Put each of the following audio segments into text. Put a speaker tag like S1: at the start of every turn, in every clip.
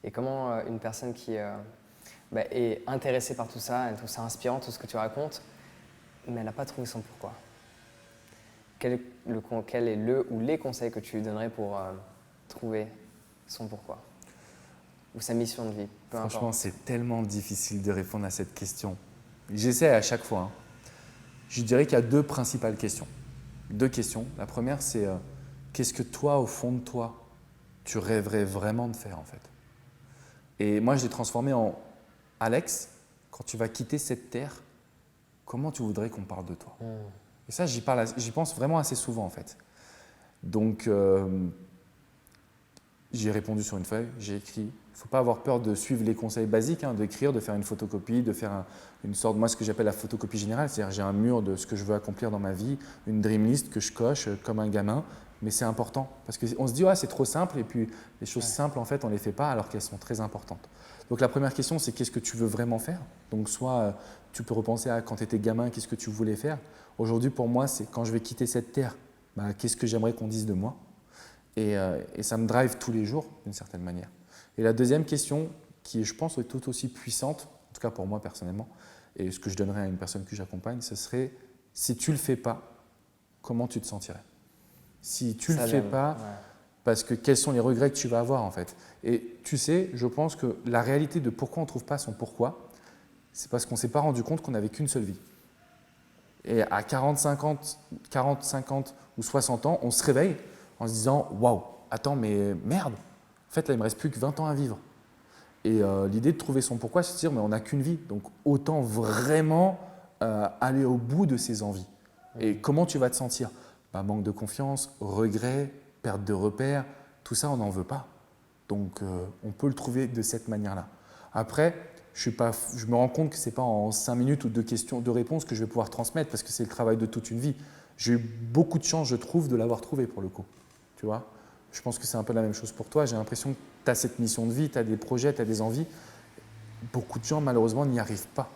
S1: Et comment une personne qui est intéressée par tout ça, elle trouve ça inspirant, tout ce que tu racontes, mais elle n'a pas trouvé son pourquoi. Quel est le ou les conseils que tu lui donnerais pour trouver son pourquoi ou sa mission de vie, peu importe.
S2: Franchement, c'est tellement difficile de répondre à cette question. J'essaie à chaque fois. Je dirais qu'il y a deux principales questions. Deux questions. La première, c'est qu'est-ce que toi, au fond de toi, tu rêverais vraiment de faire en fait. Et moi, je l'ai transformé en Alex, quand tu vas quitter cette terre, comment tu voudrais qu'on parle de toi? Et ça, j'y pense vraiment assez souvent en fait. Donc, j'ai répondu sur une feuille, j'ai écrit. Il ne faut pas avoir peur de suivre les conseils basiques, d'écrire, de faire une photocopie, de faire une sorte, moi ce que j'appelle la photocopie générale, c'est-à-dire j'ai un mur de ce que je veux accomplir dans ma vie, une dream list que je coche comme un gamin, mais c'est important parce qu'on se dit c'est trop simple et puis les choses simples en fait on ne les fait pas alors qu'elles sont très importantes. Donc la première question c'est qu'est-ce que tu veux vraiment faire? Donc soit tu peux repenser à quand tu étais gamin, qu'est-ce que tu voulais faire? Aujourd'hui pour moi c'est quand je vais quitter cette terre, qu'est-ce que j'aimerais qu'on dise de moi? Et ça me drive tous les jours d'une certaine manière. Et la deuxième question, qui je pense est tout aussi puissante, en tout cas pour moi personnellement, et ce que je donnerais à une personne que j'accompagne, ce serait si tu ne le fais pas, comment tu te sentirais? Si tu ne le fais pas, parce que quels sont les regrets que tu vas avoir en fait? Et tu sais, je pense que la réalité de pourquoi on ne trouve pas son pourquoi, c'est parce qu'on ne s'est pas rendu compte qu'on n'avait qu'une seule vie. Et à 40, 50 ou 60 ans, on se réveille en se disant « Waouh, attends, mais merde, en fait, là, il ne me reste plus que 20 ans à vivre. » Et l'idée de trouver son pourquoi, c'est de se dire « Mais on n'a qu'une vie, donc autant vraiment aller au bout de ses envies. » Et comment tu vas te sentir? Manque de confiance, regret, perte de repères, tout ça, on n'en veut pas. Donc, on peut le trouver de cette manière-là. Après, je me rends compte que ce n'est pas en 5 minutes ou 2 réponses que je vais pouvoir transmettre parce que c'est le travail de toute une vie. J'ai eu beaucoup de chance, je trouve, de l'avoir trouvé pour le coup. Tu vois? Je pense que c'est un peu la même chose pour toi. J'ai l'impression que tu as cette mission de vie, tu as des projets, tu as des envies. Beaucoup de gens, malheureusement, n'y arrivent pas.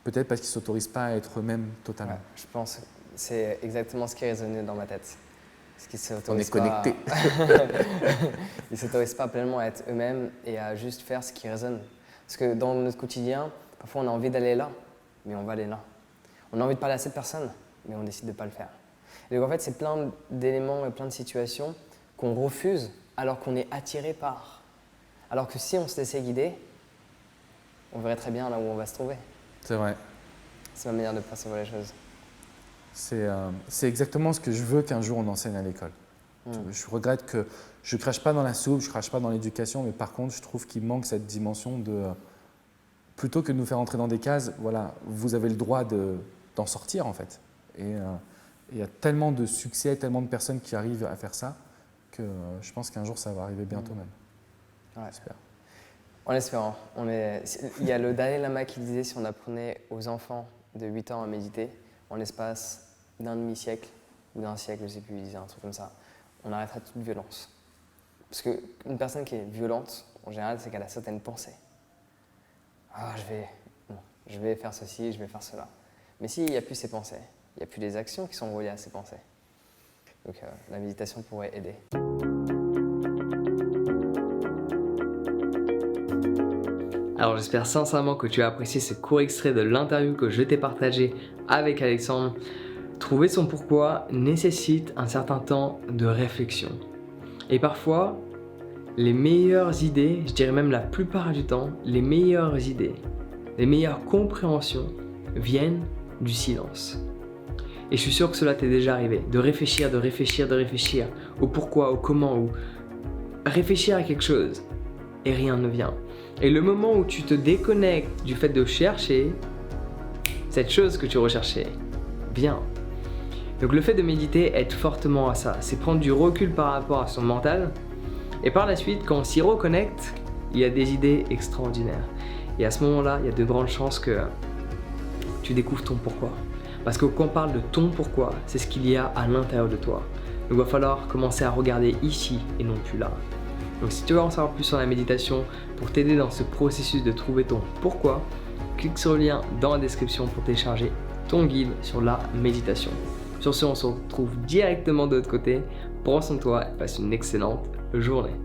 S2: Peut-être parce qu'ils ne s'autorisent pas à être eux-mêmes totalement.
S1: Ouais, je pense que c'est exactement ce qui résonnait dans ma tête.
S2: On est connectés.
S1: Ils ne s'autorisent pas pleinement à être eux-mêmes et à juste faire ce qui résonne. Parce que dans notre quotidien, parfois on a envie d'aller là, mais on va aller là. On a envie de parler à cette personne, mais on décide de ne pas le faire. Et donc en fait, c'est plein d'éléments et plein de situations qu'on refuse alors qu'on est attiré par. Alors que si on se laissait guider, on verrait très bien là où on va se trouver.
S2: C'est vrai.
S1: C'est ma manière de percevoir les choses.
S2: C'est exactement ce que je veux qu'un jour on enseigne à l'école. Je regrette que je ne crache pas dans la soupe, je ne crache pas dans l'éducation, mais par contre, je trouve qu'il manque cette dimension de… Plutôt que de nous faire entrer dans des cases, voilà, vous avez le droit d'en sortir en fait. Et il y a tellement de succès, tellement de personnes qui arrivent à faire ça que je pense qu'un jour ça va arriver bientôt même.
S1: Ouais.
S2: J'espère.
S1: En espérant. Il y a le Dalai Lama qui disait si on apprenait aux enfants de 8 ans à méditer, en l'espace d'un demi-siècle ou d'un siècle, je ne sais plus, il disait un truc comme ça, on arrêterait toute violence. Parce qu'une personne qui est violente, en général, c'est qu'elle a certaines pensées. Je vais faire ceci, je vais faire cela. Mais s'il n'y a plus ces pensées, il n'y a plus les actions qui sont reliées à ces pensées. Donc la méditation pourrait aider. Alors j'espère sincèrement que tu as apprécié ce court extrait de l'interview que je t'ai partagé avec Alexandre. Trouver son pourquoi nécessite un certain temps de réflexion. Et parfois, les meilleures idées, je dirais même la plupart du temps, les meilleures idées, les meilleures compréhensions viennent du silence. Et je suis sûr que cela t'est déjà arrivé, de réfléchir au pourquoi, au comment, ou réfléchir à quelque chose et rien ne vient. Et le moment où tu te déconnectes du fait de chercher, cette chose que tu recherchais vient. Donc le fait de méditer aide fortement à ça, c'est prendre du recul par rapport à son mental. Et par la suite, quand on s'y reconnecte, il y a des idées extraordinaires. Et à ce moment-là, il y a de grandes chances que tu découvres ton pourquoi. Parce que quand on parle de ton pourquoi, c'est ce qu'il y a à l'intérieur de toi. Donc il va falloir commencer à regarder ici et non plus là. Donc si tu veux en savoir plus sur la méditation, pour t'aider dans ce processus de trouver ton pourquoi, clique sur le lien dans la description pour télécharger ton guide sur la méditation. Sur ce, on se retrouve directement de l'autre côté. Prends soin de toi et passe une excellente journée.